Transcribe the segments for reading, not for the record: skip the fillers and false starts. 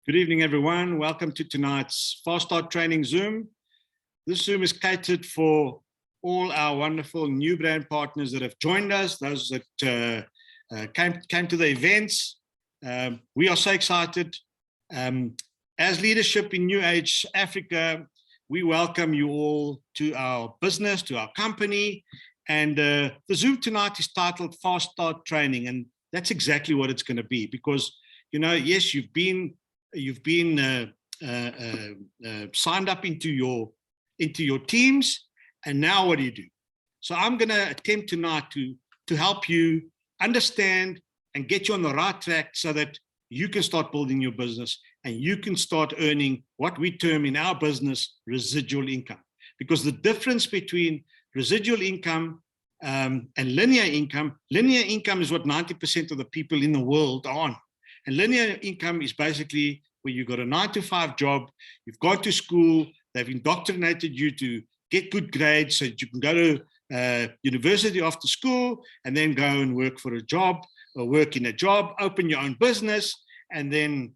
Good evening, everyone. Welcome to tonight's Fast Start Training Zoom. This Zoom is catered for all our wonderful new brand partners that have joined us, those that came to the events. We are so excited. As leadership in New Age Africa, we welcome you all to our business, to our company. And the Zoom tonight is titled Fast Start Training. And that's exactly what it's going to be, because, you know, yes, you've been signed up into your teams, and now what do you do? So I'm going to attempt tonight to help you understand and get you on the right track so that you can start building your business and you can start earning what we term in our business residual income. Because the difference between residual income and linear income is what 90% of the people in the world are on. And linear income is basically where you've got a 9-to-5 job, you've gone to school, they've indoctrinated you to get good grades so that you can go to university after school and then go and work for a job or work in a job, open your own business, and then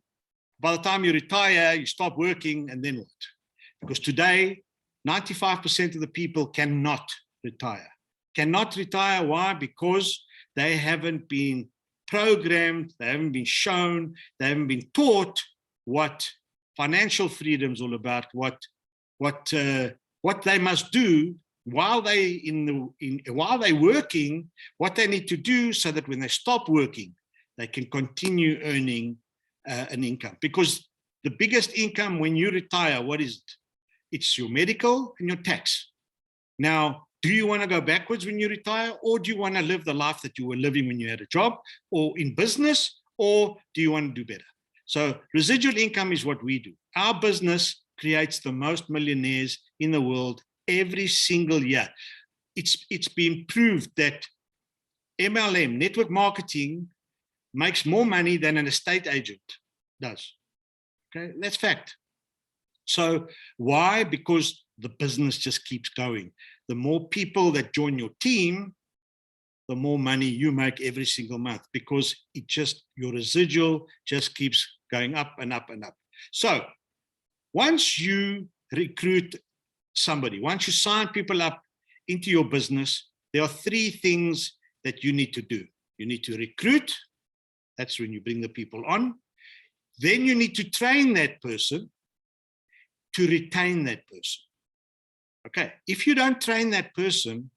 by the time you retire, you stop working, and then what? Because today, 95% of the people cannot retire. Cannot retire, why? Because they haven't been programmed, they haven't been shown, they haven't been taught what financial freedom is all about, what they must do while they're working, what they need to do so that when they stop working, they can continue earning an income. Because the biggest income when you retire, what is it? It's your medical and your tax. Now, do you want to go backwards when you retire, or do you want to live the life that you were living when you had a job or in business, or do you want to do better? So residual income is what we do. Our business creates the most millionaires in the world every single year. It's been proved that MLM, network marketing, makes more money than an estate agent does. Okay, that's fact. So why? Because the business just keeps going. The more people that join your team, the more money you make every single month, because your residual just keeps going up and up and up. So once you recruit somebody, once you sign people up into your business, there are 3 things that you need to do. You need to recruit. That's when you bring the people on. Then you need to train that person to retain that person. Okay, if you don't train that person,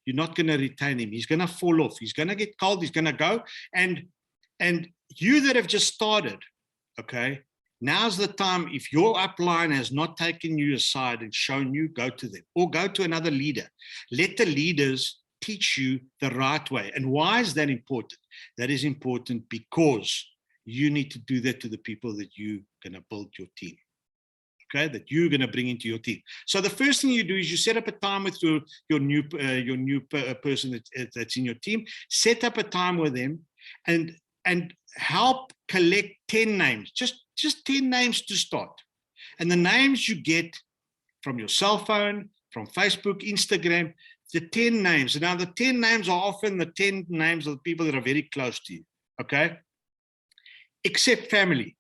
you're not going to retain him. He's going to fall off. He's going to get cold. He's going to go. And you that have just started, okay, now's the time. If your upline has not taken you aside and shown you, go to them or go to another leader. Let the leaders teach you the right way. And why is that important? That is important because you need to do that to the people that you're going to build your team. Okay, that you're going to bring into your team. So the first thing you do is you set up a time with your new person that's in your team. Set up a time with them and help collect 10 names, just 10 names to start. And the names you get from your cell phone, from Facebook, Instagram, the 10 names. Now the 10 names are often the 10 names of the people that are very close to you. Okay, except family.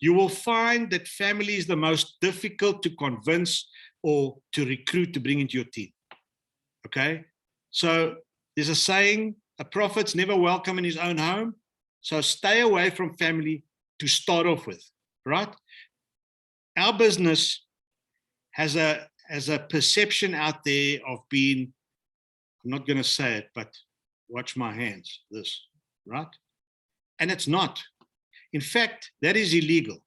You will find that family is the most difficult to convince or to recruit to bring into your team. Okay, so there's a saying, a prophet's never welcome in his own home. So stay away from family to start off with, right? Our business has a perception out there of being, I'm not going to say it, but watch my hands, this, right? And it's not. In fact, that is illegal,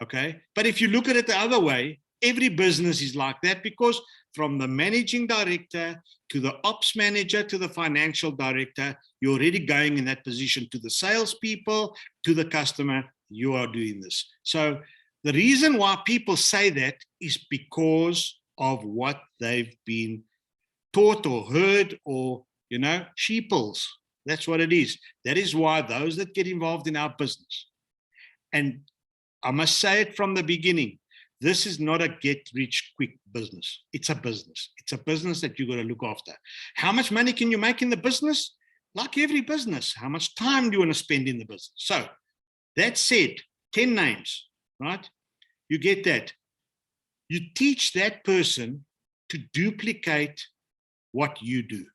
okay? But if you look at it the other way, every business is like that, because from the managing director to the ops manager to the financial director, you're already going in that position. To the salespeople, to the customer, you are doing this. So the reason why people say that is because of what they've been taught or heard, or, you know, sheeples. That's what it is. That is why those that get involved in our business, and I must say it from the beginning, this is not a get-rich-quick business. It's a business. It's a business that you've got to look after. How much money can you make in the business? Like every business. How much time do you want to spend in the business? So that said, 10 names. right? You get that. You teach that person to duplicate what you do,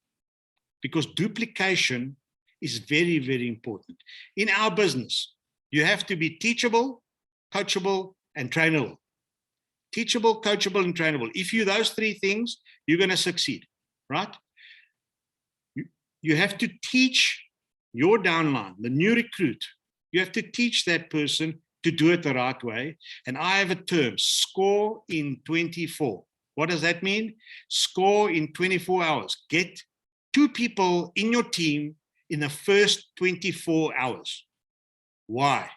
because duplication is very, very important. In our business, you have to be teachable, coachable, and trainable. Teachable, coachable, and trainable. If you those three things, you're going to succeed, right? You have to teach your downline, the new recruit. You have to teach that person to do it the right way. And I have a term, score in 24. What does that mean? Score in 24 hours. Get 2 people in your team in the first 24 hours. Why?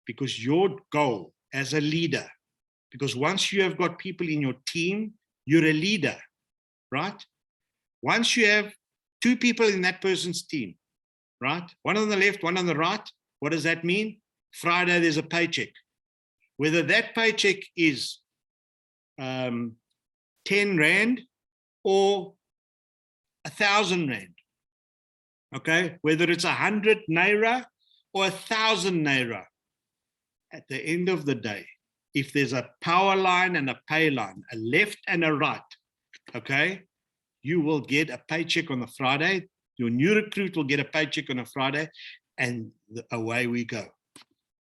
Because your goal as a leader, because once you have got people in your team, you're a leader, right? Once you have 2 people in that person's team, right? One on the left, one on the right. What does that mean? Friday, there's a paycheck. Whether that paycheck is 10 Rand or 1,000 Rand. Okay, whether it's 100 Naira or 1,000 Naira. At the end of the day, if there's a power line and a pay line, a left and a right, okay, you will get a paycheck on the Friday. Your new recruit will get a paycheck on a Friday, and away we go.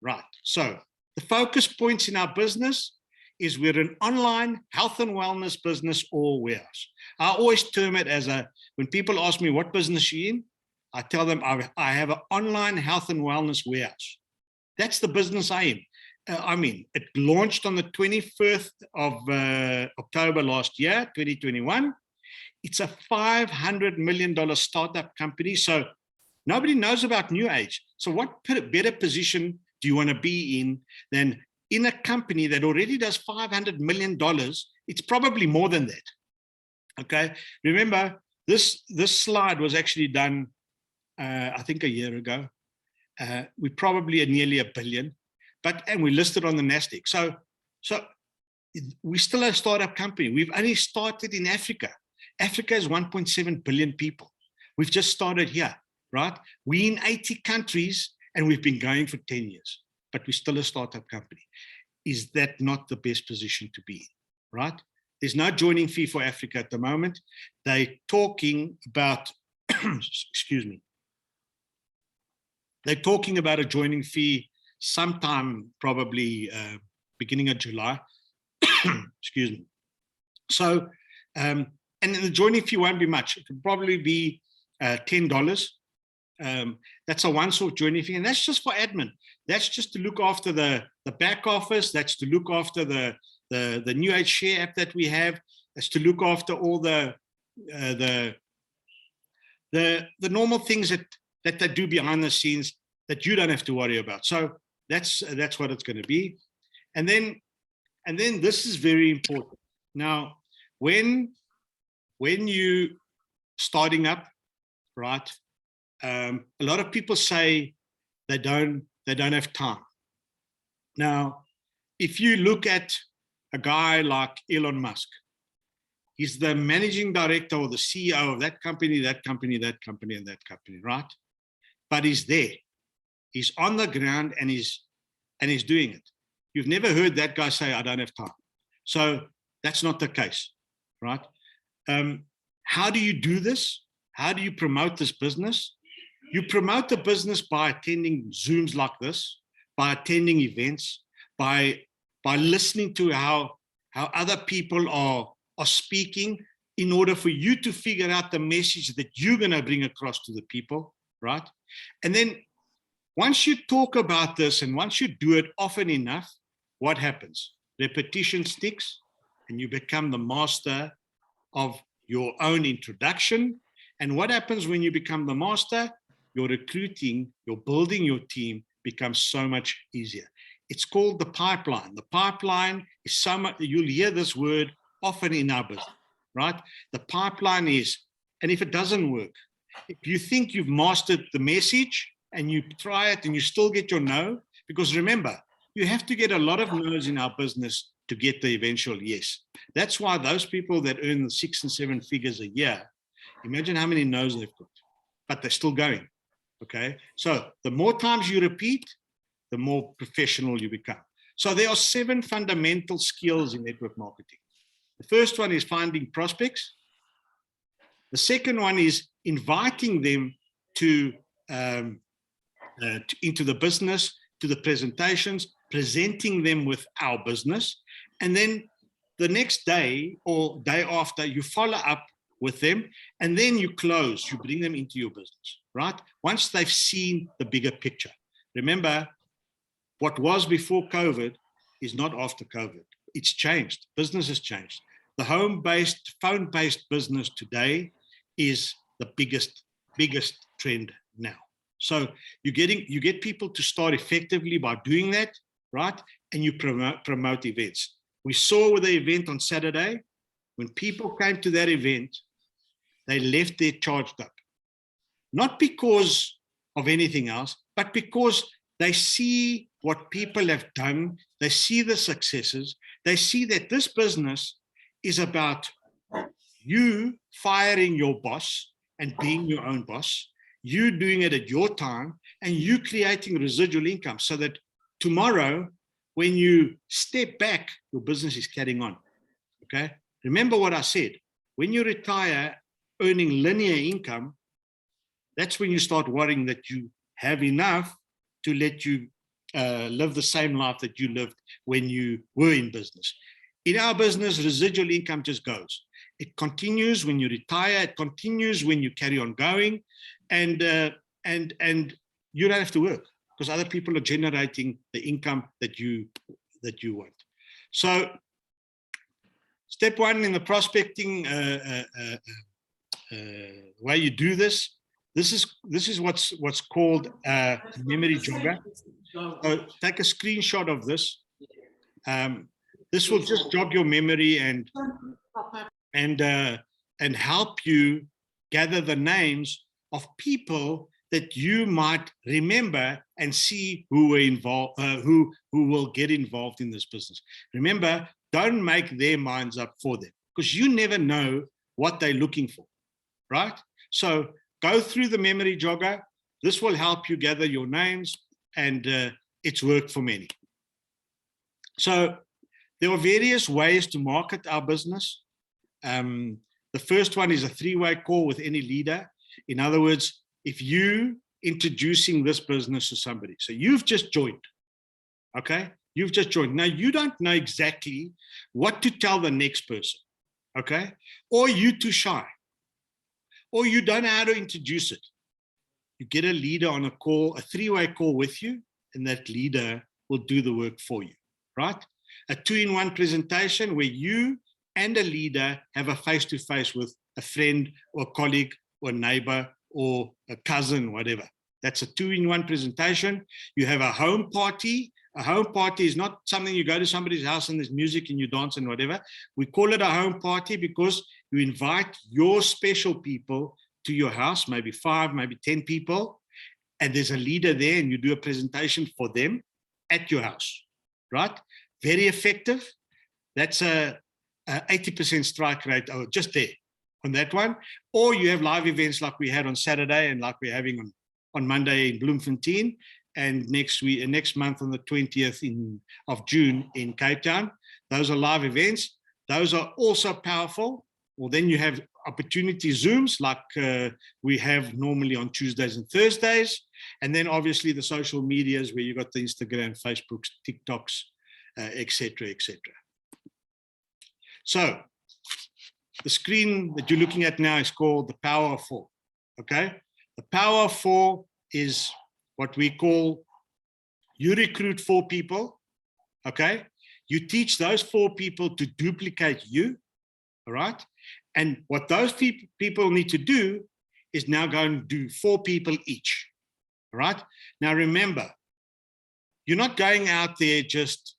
Right. So the focus points in our business is we're an online health and wellness business or warehouse. I always term it as when people ask me what business you're in, I tell them I have an online health and wellness warehouse. That's the business I am. It launched on the 21st of October last year, 2021. It's a $500 million startup company. So nobody knows about New Age. So what better position do you want to be in than in a company that already does $500 million? It's probably more than that. Okay. Remember, this slide was actually done, I think, a year ago. We probably are nearly $1 billion, and we listed on the NASDAQ. So we're still a startup company. We've only started in Africa. Africa is 1.7 billion people. We've just started here, right? We're in 80 countries and we've been going for 10 years, but we're still a startup company. Is that not the best position to be in, right? There's no joining fee for Africa at the moment. They're talking about, excuse me, they're talking about a joining fee sometime probably beginning of July. Excuse me. So, and the joining fee won't be much. It will probably be $10. That's a once-off joining fee, and that's just for admin. That's just to look after the back office. That's to look after the New Age Share app that we have. That's to look after all the normal things that they do behind the scenes that you don't have to worry about. So that's what it's going to be. And then this is very important. Now, when you starting up, right? A lot of people say they don't have time. Now, if you look at a guy like Elon Musk, he's the managing director or the CEO of that company, that company, that company, and that company, right? But he's there. He's on the ground and he's doing it. You've never heard that guy say, I don't have time. So that's not the case, right? How do you do this? How do you promote this business? You promote the business by attending Zooms like this, by attending events, by listening to how other people are speaking in order for you to figure out the message that you're going to bring across to the people, right? And then once you talk about this and once you do it often enough, what happens? Repetition sticks and you become the master of your own introduction. And what happens when you become the master? Your recruiting, your building your team becomes so much easier. It's called the pipeline. The pipeline is so much, you'll hear this word often in our business, right? The pipeline is, and if it doesn't work, if you think you've mastered the message and you try it and you still get your no, because remember, you have to get a lot of no's in our business to get the eventual yes. That's why those people that earn 6 and 7 figures a year, imagine how many no's they've got, but they're still going. Okay, so the more times you repeat, the more professional you become. So there are 7 fundamental skills in network marketing. The first one is finding prospects. The second one is inviting them to into the business, to the presentations, presenting them with our business. And then the next day or day after, you follow up with them, and then you close, you bring them into your business, right? Once they've seen the bigger picture. Remember, what was before COVID is not after COVID. It's changed. Business has changed. The home-based, phone-based business today is the biggest trend now. So you get people to start effectively by doing that, right? And you promote events. We saw with the event on Saturday, when people came to that event, they left there charged up. Not because of anything else, but because they see what people have done. They see the successes. They see that this business is about you firing your boss and being your own boss, you doing it at your time, and you creating residual income so that tomorrow, when you step back, your business is carrying on, okay? Remember what I said. When you retire earning linear income, that's when you start worrying that you have enough to let you live the same life that you lived when you were in business. In our business, residual income just goes. It continues when you retire. It continues when you carry on going, and you don't have to work because other people are generating the income that you want. So, step 1 in the prospecting way you do this. This is what's called a memory jogger. So take a screenshot of this. This will just jog your memory and help you gather the names of people that you might remember and see who were involved, who will get involved in this business. Remember, don't make their minds up for them because you never know what they're looking for, right? So go through the memory jogger. This will help you gather your names, and it's worked for many. So there are various ways to market our business. The first one is a 3-way call with any leader. In other words, if you introducing this business to somebody, so you've just joined, okay? You've just joined. Now, you don't know exactly what to tell the next person, okay? Or you're too shy, or you don't know how to introduce it. You get a leader on a call, a 3-way call with you, and that leader will do the work for you, right? A 2-in-1 presentation where you and a leader have a face-to-face with a friend or a colleague or a neighbor or a cousin, whatever. That's a 2-in-1 presentation. You have a home party. A home party is not something you go to somebody's house and there's music and you dance and whatever. We call it a home party because you invite your special people to your house, maybe 5, maybe 10 people, and there's a leader there and you do a presentation for them at your house, right? Very effective. That's a 80% strike rate, or just there on that one. Or you have live events like we had on Saturday and like we're having on Monday in Bloemfontein, and next month on the 20th of June in Cape Town. Those are live events. Those are also powerful. Well, then you have opportunity Zooms like we have normally on Tuesdays and Thursdays. And then obviously the social medias where you got the Instagram, Facebooks, TikToks, etc., etc. So the screen that you're looking at now is called the Power of 4, okay? The Power of 4 is what we call, you recruit 4 people, okay? You teach those 4 people to duplicate you, all right? And what those people need to do is now go and do 4 people each, all right? Now remember, you're not going out there just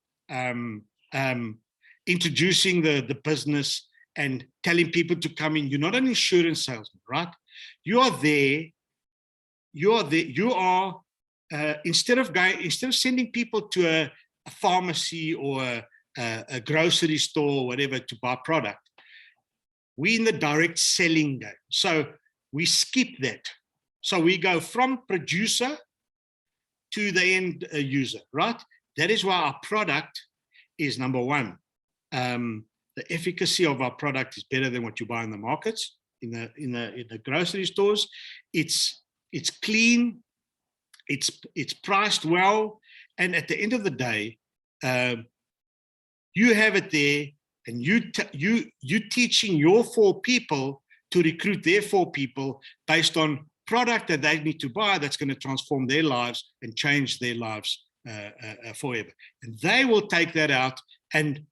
introducing the business and telling people to come in. You're not an insurance salesman, right? You are there. You are instead of sending people to a pharmacy or a grocery store or whatever to buy product, we're in the direct selling game. So we skip that. So we go from producer to the end user, right? that is why our product is number one. The efficacy of our product is better than what you buy in the markets, in the grocery stores. It's clean, it's priced well, and at the end of the day, you have it there, and you teaching your 4 people to recruit their 4 people based on product that they need to buy that's going to transform their lives and change their lives forever. And they will take that out and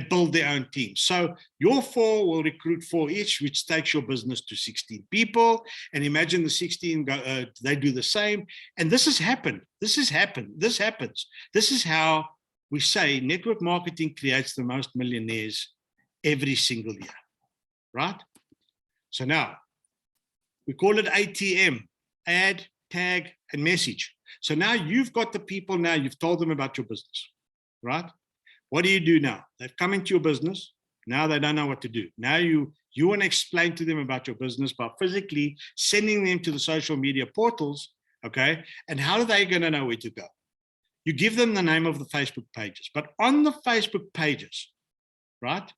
build their own team. So your 4 will recruit 4 each, which takes your business to 16 people. And imagine the 16 go, they do the same. And this has happened. This happens. This is how we say network marketing creates the most millionaires every single year, right? So now we call it ATM, add, tag, and message. So now you've got the people, now you've told them about your business, right? What do you do now? They've come into your business. Now they don't know what to do. Now you want to explain to them about your business by physically sending them to the social media portals, okay? And how are they going to know where to go? You give them the name of the Facebook pages, but on the Facebook pages, right?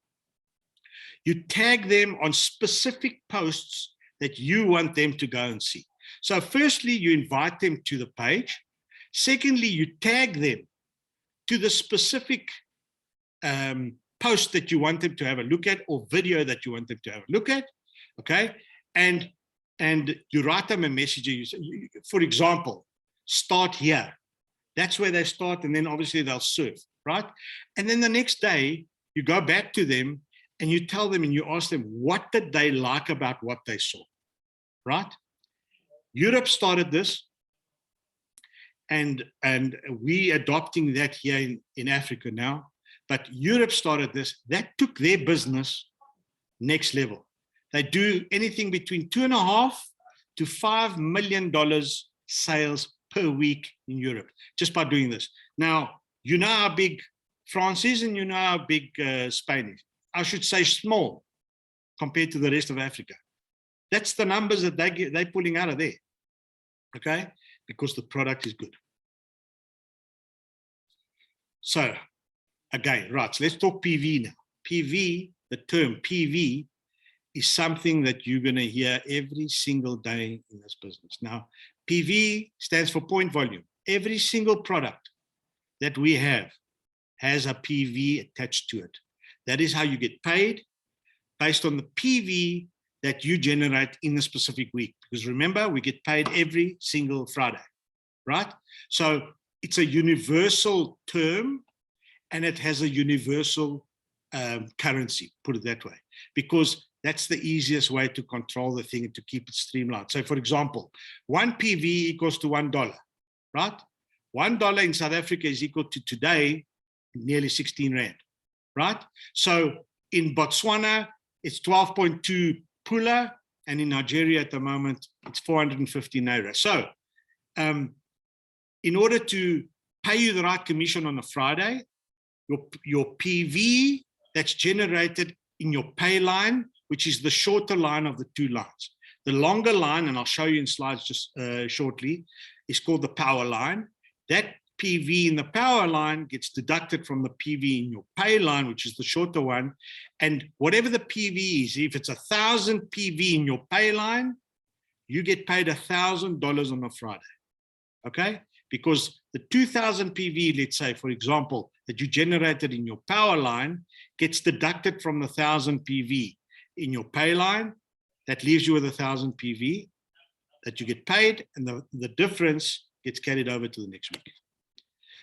You tag them on specific posts that you want them to go and see. So firstly, you invite them to the page. Secondly, you tag them to the specific post that you want them to have a look at, or video that you want them to have a look at, okay? And you write them a message. For example, start here. That's where they start, and then obviously they'll surf, right? And then the next day, you go back to them and you tell them and you ask them, what did they like about what they saw, right? Europe started this, and we adopting that here in Africa now. But Europe started this. That took their business next level. They do anything between $2.5 to $5 million sales per week in Europe, just by doing this. Now, you know how big France is, and you know how big Spain is. I should say small compared to the rest of Africa. That's the numbers that they're pulling out of there, okay? Because the product is good. So, again, right, so let's talk PV now. PV, the term PV, is something that you're going to hear every single day in this business. Now, PV stands for point volume. Every single product that we have has a PV attached to it. That is how you get paid, based on the PV that you generate in a specific week. Because remember, we get paid every single Friday, right? So it's a universal term, and it has a universal currency, put it that way, because that's the easiest way to control the thing and to keep it streamlined. So for example, 1 PV equals to $1, right? $1 in South Africa is equal to today nearly 16 Rand, right? So in Botswana, it's 12.2 pula, and in Nigeria at the moment, it's 450 Naira. So in order to pay you the right commission on a Friday, your PV that's generated in your pay line, which is the shorter line of the 2 lines. The longer line, and I'll show you in slides just shortly, is called the power line. That PV in the power line gets deducted from the PV in your pay line, which is the shorter one. And whatever the PV is, if it's 1,000 PV in your pay line, you get paid $1,000 on a Friday, okay? Because the 2,000 PV, let's say, for example, that you generated in your power line gets deducted from the 1,000 PV in your pay line. That leaves you with 1,000 PV that you get paid, and the difference gets carried over to the next week.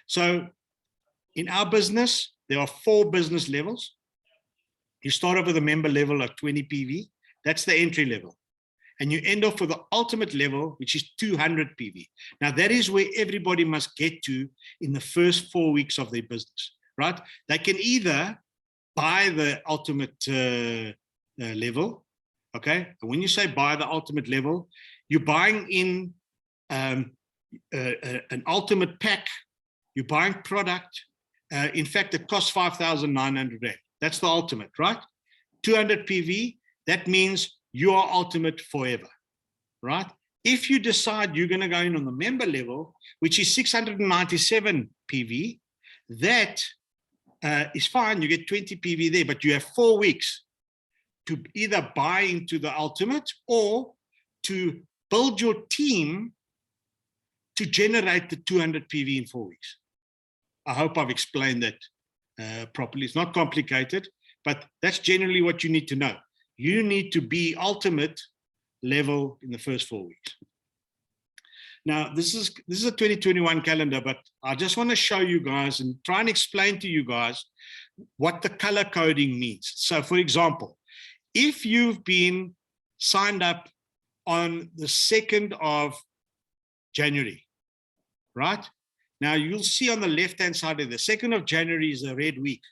So in our business, there are 4 business levels. You start off with a member level of 20 PV. That's the entry level. And you end off with the ultimate level, which is 200 PV. Now, that is where everybody must get to in the first 4 weeks of their business, right? They can either buy the ultimate level, okay? And when you say buy the ultimate level, you're buying in an ultimate pack. You're buying product. In fact, it costs 5,900 Rand. That's the ultimate, right? 200 PV, that means you are ultimate forever, right? If you decide you're going to go in on the member level, which is 697 PV, that is fine. You get 20 PV there, but you have 4 weeks to either buy into the ultimate or to build your team to generate the 200 PV in 4 weeks. I hope I've explained that properly. It's not complicated, but that's generally what you need to know. You need to be ultimate level in the first 4 weeks. Now, this is a 2021 calendar, but I just want to show you guys and try and explain to you guys what the color coding means. So, for example, if you've been signed up on the 2nd of January, right? Now, you'll see on the left-hand side of the 2nd of January is a red week,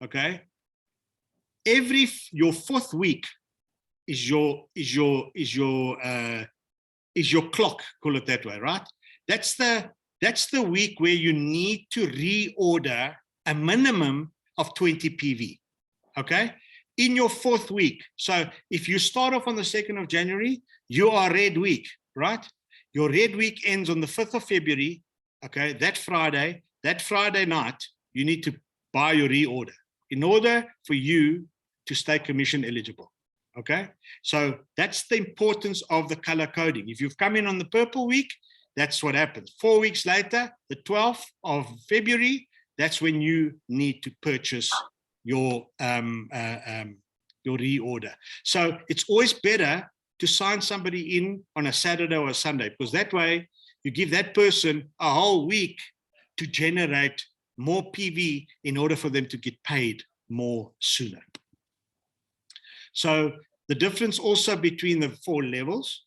okay? Your 4th week is your clock, call it that way, right? That's the week where you need to reorder a minimum of 20 PV, okay? In your 4th week. So if you start off on the 2nd of January, you are red week, right? Your red week ends on the 5th of February, okay? That Friday night, you need to buy your reorder in order for you to stay commission eligible. Okay, so that's the importance of the color coding. If you've come in on the purple week, that's what happens. 4 weeks later, the 12th of February, that's when you need to purchase your reorder. So it's always better to sign somebody in on a Saturday or a Sunday, because that way you give that person a whole week to generate more PV in order for them to get paid more sooner. So the difference also between the 4 levels,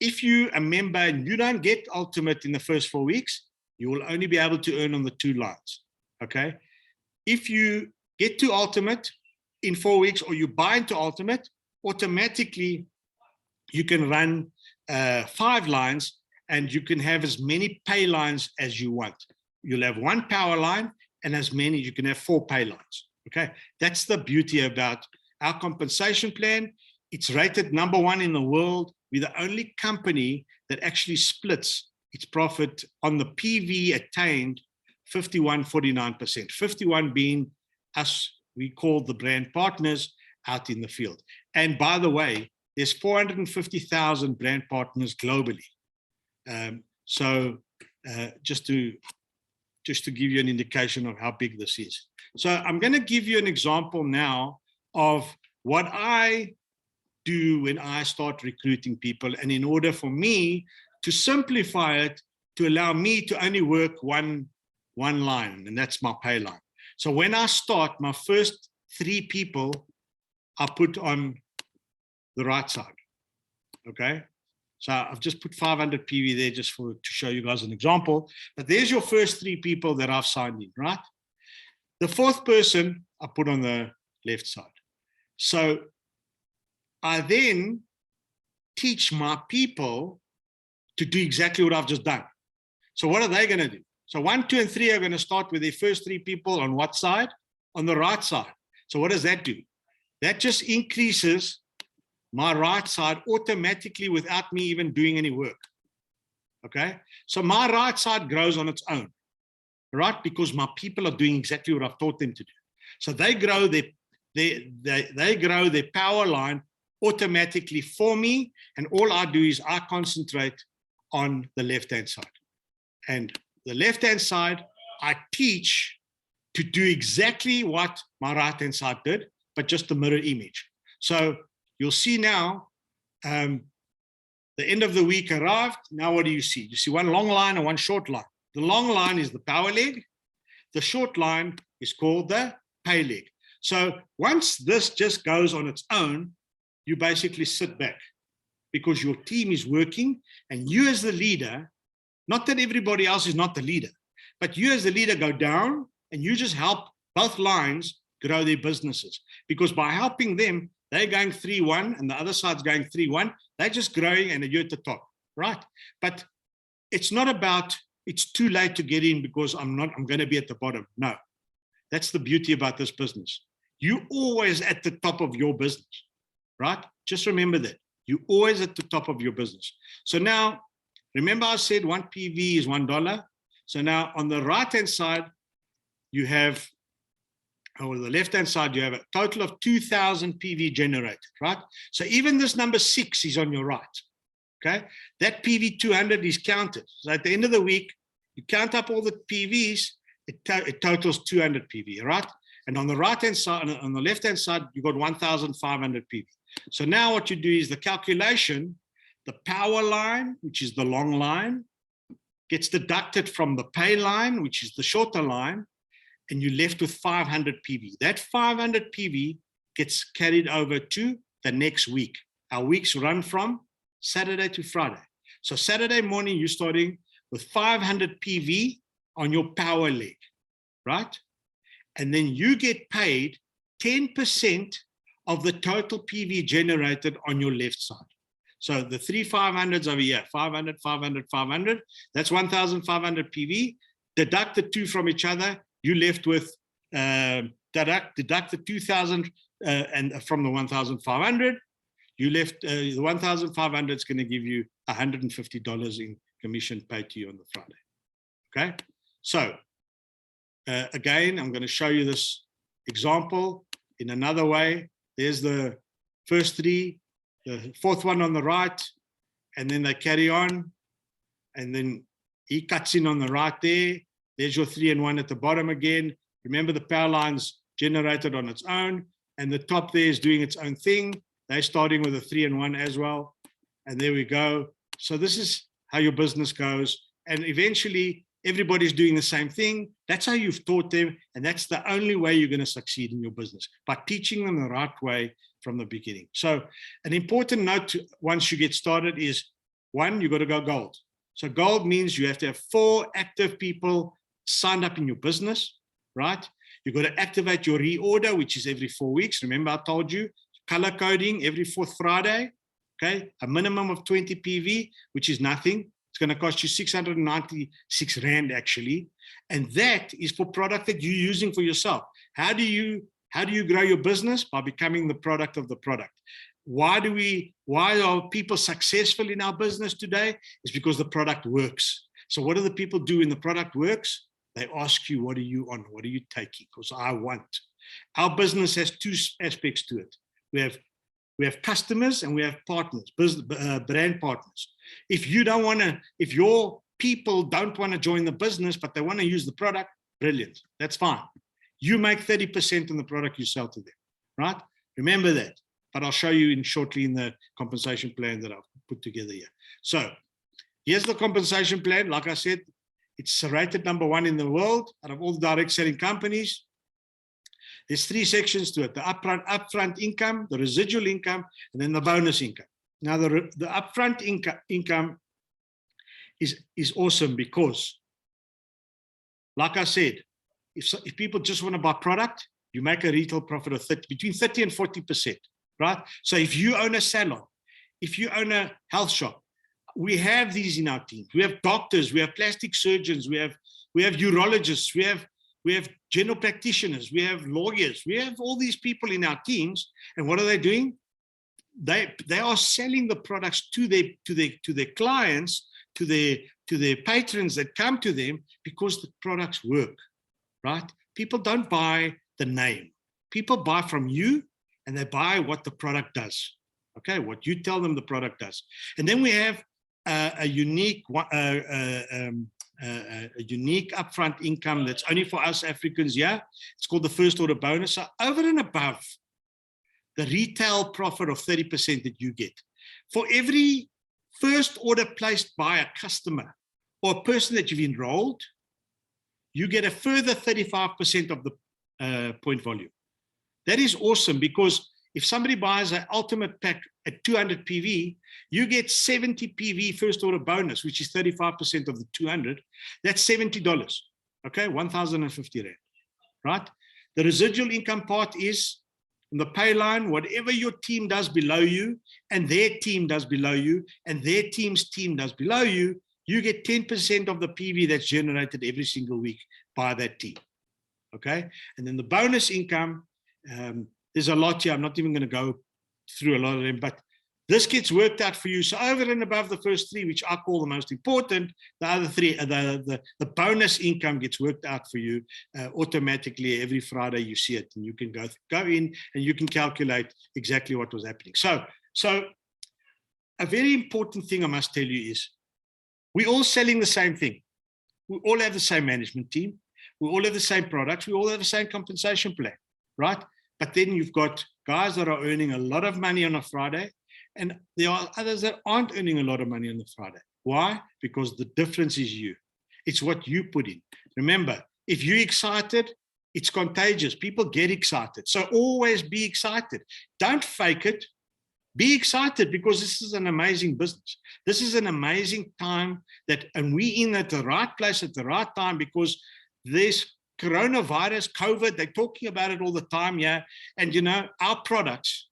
if you a member and you don't get ultimate in the first 4 weeks, you will only be able to earn on the 2 lines, okay? If you get to ultimate in 4 weeks or you buy into ultimate, automatically you can run 5 lines and you can have as many pay lines as you want. You'll have 1 power line and as many, you can have 4 pay lines, okay? That's the beauty about our compensation plan. It's rated #1 in the world. We're the only company that actually splits its profit on the PV attained 51-49%. 51 being us, we call the brand partners out in the field. And by the way, there's 450,000 brand partners globally. Just to give you an indication of how big this is. So I'm going to give you an example now of what I do when I start recruiting people, and in order for me to simplify it, to allow me to only work one line, and that's my pay line. So when I start, my first 3 people I put on the right side, okay? So I've just put 500 PV there just to show you guys an example, but there's your first 3 people that I've signed in, right? The 4th person I put on the left side. So I then teach my people to do exactly what I've just done. So what are they going to do? So 1, 2, and 3 are going to start with their first 3 people on what side? On the right side. So what does that do? That just increases my right side automatically without me even doing any work. Okay? So my right side grows on its own, right? Because my people are doing exactly what I've taught them to do. So they grow their power line automatically for me, and all I do is I concentrate on the left-hand side. And the left-hand side, I teach to do exactly what my right-hand side did, but just the mirror image. So you'll see now, the end of the week arrived. Now what do you see? You see one long line and one short line. The long line is the power leg. The short line is called the pay leg. So once this just goes on its own, you basically sit back because your team is working, and you as the leader, not that everybody else is not the leader, but you as the leader go down and you just help both lines grow their businesses, because by helping them, they're going 3-1 and the other side's going 3-1. They're just growing and you're at the top, right? But it's not about, it's too late to get in because I'm going to be at the bottom. No, that's the beauty about this business. You're always at the top of your business, right? Just remember that. You're always at the top of your business. So now, remember I said 1 PV is $1. So now on the right-hand side, you have, or the left-hand side, you have a total of 2,000 PV generated, right? So even this number 6 is on your right, okay? That PV 200 is counted. So at the end of the week, you count up all the PVs, it totals 200 PV, right? And on the right-hand side, on the left-hand side, you got 1,500 PV. So now what you do is the calculation, the power line, which is the long line, gets deducted from the pay line, which is the shorter line, and you're left with 500 PV. That 500 PV gets carried over to the next week. Our weeks run from Saturday to Friday. So Saturday morning, you're starting with 500 PV on your power leg, right? And then you get paid 10% of the total PV generated on your left side. So the 3 500s over here, 500, 500, 500, that's 1,500 PV. Deduct the two from each other, you left with, deduct the 2,000 and from the 1,500, you left, the 1,500 is going to give you $150 in commission paid to you on the Friday. Okay, so again, I'm going to show you this example in another way. There's the first 3, the fourth one on the right, and then they carry on, and then he cuts in on the right there. There's your 3 and 1 at the bottom again. Remember, the power line's generated on its own, and the top there is doing its own thing. They're starting with a 3 and 1 as well. And there we go. So this is how your business goes. And eventually, everybody's doing the same thing. That's how you've taught them. And that's the only way you're going to succeed in your business, by teaching them the right way from the beginning. So an important note once you get started is, 1, you got to go gold. So gold means you have to have 4 active people signed up in your business, right? You've got to activate your reorder, which is every 4 weeks. Remember, I told you, color coding every 4th Friday, okay? A minimum of 20 PV, which is nothing. It's going to cost you 696 Rand actually. And that is for product that you're using for yourself. How do you grow your business? By becoming the product of the product. Why are people successful in our business today? It's because the product works. So what do the people do when the product works? They ask you, what are you on? What are you taking? Because I want. Our business has 2 aspects to it. We have customers and we have partners, brand partners. If your people don't want to join the business, but they want to use the product, brilliant. That's fine. You make 30% on the product you sell to them, right? Remember that. But I'll show you shortly in the compensation plan that I've put together here. So here's the compensation plan. Like I said, it's rated number 1 in the world out of all the direct selling companies. There's 3 sections to it: the upfront income, the residual income, and then the bonus income. Now, the upfront income is awesome because, like I said, if people just want to buy product, you make a retail profit of between 30 and 40%, right? So if you own a salon, if you own a health shop, we have these in our team. We have doctors, we have plastic surgeons, we have urologists, we have general practitioners, we have lawyers, we have all these people in our teams. And what are they doing? They are selling the products to their clients, to their patrons that come to them, because the products work, right? People don't buy the name. People buy from you, and they buy what the product does. Okay, what you tell them the product does. And then we have a unique upfront income that's only for us Africans. Yeah, it's called the first order bonus. So over and above the retail profit of 30% that you get, for every first order placed by a customer or a person that you've enrolled, you get a further 35% of the point volume. That is awesome, because if somebody buys an ultimate pack at 200 PV, you get 70 PV first order bonus, which is 35% of the 200. That's $70, okay, 1,050 Rand, right? The residual income part is on the pay line, whatever your team does below you, and their team does below you, and their team's team does below you, you get 10% of the PV that's generated every single week by that team, okay? And then the bonus income, there's a lot here. I'm not even going to go through a lot of them, but This gets worked out for you. So over and above the first three, which I call the most important, the other three, the bonus income gets worked out for you automatically. Every Friday you see it, and you can go in and you can calculate exactly what was happening. So a very important thing I must tell you is we're all selling the same thing. We all have the same management team. We all have the same products. We all have the same compensation plan, right? But then you've got guys that are earning a lot of money on a Friday, and there are others that aren't earning a lot of money on the Friday. Why? Because the difference is you. It's what you put in. Remember, if you're excited, it's contagious. People get excited. So always be excited. Don't fake it. Be excited, because this is an amazing business. This is an amazing time and we're in at the right place at the right time, because there's coronavirus, COVID, they're talking about it all the time, yeah. And you know, our products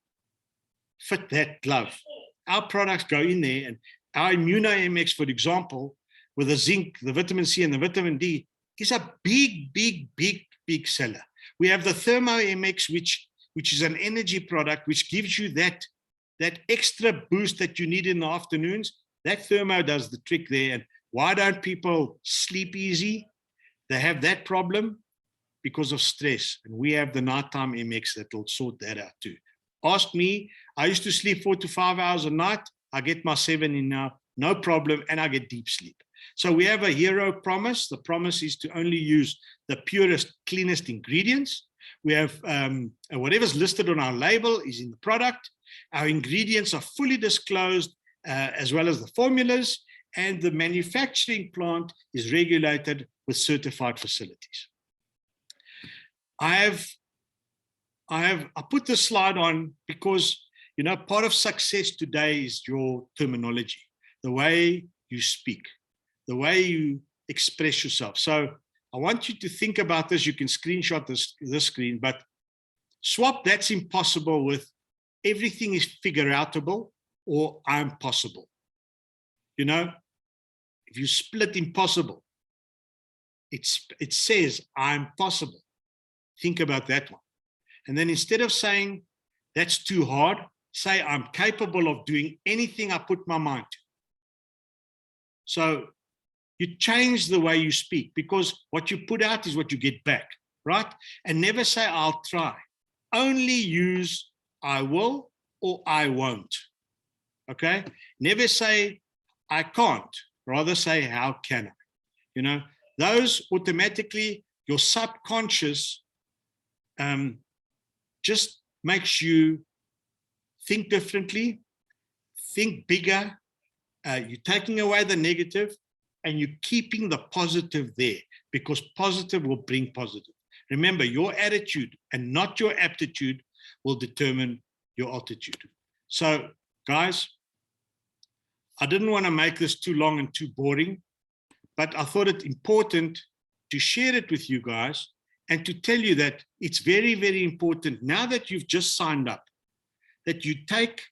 fit that glove. Our products go in there, and our ImmunoMX, for example, with the zinc, the vitamin C, and the vitamin D, is a big seller. We have the ThermoMX, which is an energy product, which gives you that extra boost that you need in the afternoons. That Thermo does the trick there. And why don't people sleep easy? They have that problem because of stress. And we have the nighttime MX that will sort that out too. Ask me, I used to sleep 4 to 5 hours a night. I get my 7 in now, no problem, and I get deep sleep. So we have a hero promise. The promise is to only use the purest, cleanest ingredients. We have whatever's listed on our label is in the product. Our ingredients are fully disclosed, as well as the formulas, and the manufacturing plant is regulated with certified facilities. I put this slide on because, you know, part of success today is your terminology, the way you speak, the way you express yourself. So I want you to think about this. You can screenshot this screen, but swap "that's impossible" with "everything is figure-outable" or "I'm possible." You know, if you split impossible, it says "I'm possible." Think about that one. And then instead of saying "that's too hard," say "I'm capable of doing anything I put my mind to." So you change the way you speak, because what you put out is what you get back, right? And never say "I'll try." Only use "I will" or "I won't." Okay? Never say "I can't." Rather say "how can I?" You know, those automatically, your subconscious just makes you think differently, think bigger. You're taking away the negative and you're keeping the positive there, because positive will bring positive. Remember, your attitude and not your aptitude will determine your altitude. So, guys, I didn't want to make this too long and too boring, but I thought it important to share it with you guys and to tell you that it's very, very important, now that you've just signed up, that you take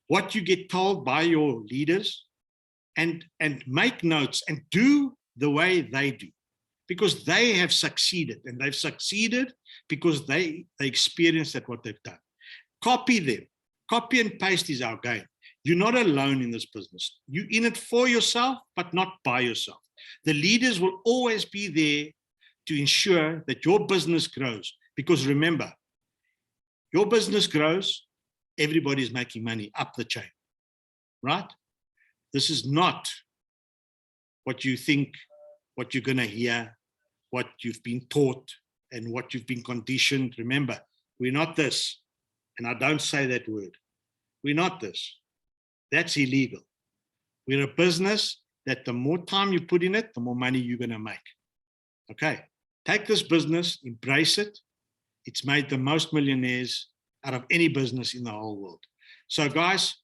what you get told by your leaders and make notes and do the way they do, because they have succeeded, and they've succeeded because they experienced at what they've done. Copy them. Copy and paste is our game. You're not alone in this business. You're in it for yourself, but not by yourself. The leaders will always be there to ensure that your business grows. Because remember, your business grows, everybody's making money up the chain, right? This is not what you think, what you're going to hear, what you've been taught, and what you've been conditioned. Remember, we're not this. And I don't say that word. We're not this. That's illegal. We're a business that the more time you put in it, the more money you're going to make. Okay, take this business, embrace it. It's made the most millionaires out of any business in the whole world. So guys,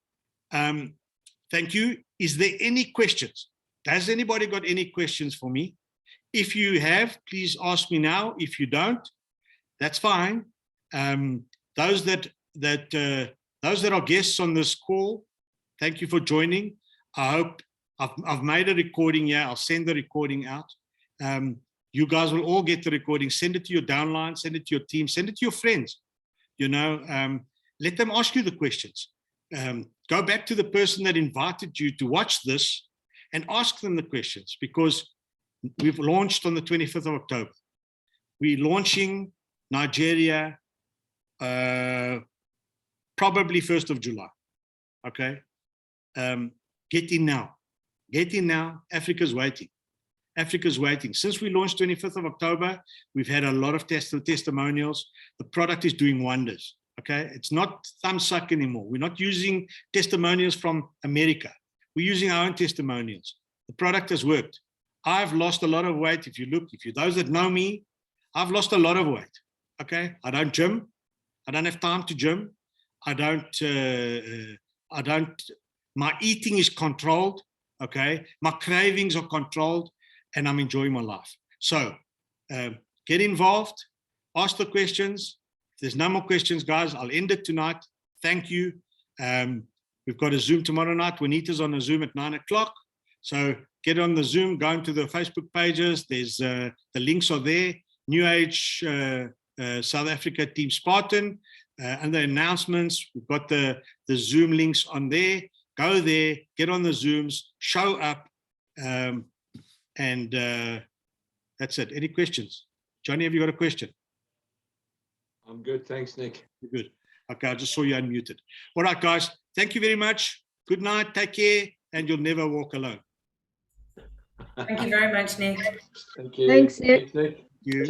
thank you. Is there any questions? Has anybody got any questions for me? If you have, please ask me now. If you don't, that's fine. Those that are guests on this call, thank you for joining. I hope I've made a recording here. I'll send the recording out. You guys will all get the recording. Send it to your downline, send it to your team, send it to your friends. You know, let them ask you the questions. go back to the person that invited you to watch this and ask them the questions, because we've launched on the 25th of October. We're launching Nigeria probably 1st of July. Okay. Get in now. Get in now. Africa's waiting. Africa's waiting. Since we launched 25th of October, we've had a lot of testimonials. The product is doing wonders. Okay. It's not thumbsuck anymore. We're not using testimonials from America. We're using our own testimonials. The product has worked. I've lost a lot of weight. If you those that know me, I've lost a lot of weight. Okay. I don't gym. I don't have time to gym. My eating is controlled. Okay. My cravings are controlled, and I'm enjoying my life. So get involved, ask the questions. If there's no more questions, guys, I'll end it tonight. Thank you. We've got a Zoom tomorrow night. Juanita's on a Zoom at 9 o'clock. So get on the Zoom, go into the Facebook pages. There's the links are there. New Age South Africa Team Spartan. And the announcements, we've got the Zoom links on there. Go there, get on the Zooms, show up, and that's it. Any questions? Johnny, have you got a question? I'm good, thanks, Nick. You're good. Okay, I just saw you unmuted. All right, guys, thank you very much. Good night, take care, and you'll never walk alone. Thank you very much, Nick. Thank you. Thanks, Nick. Thanks, Nick. Thank you.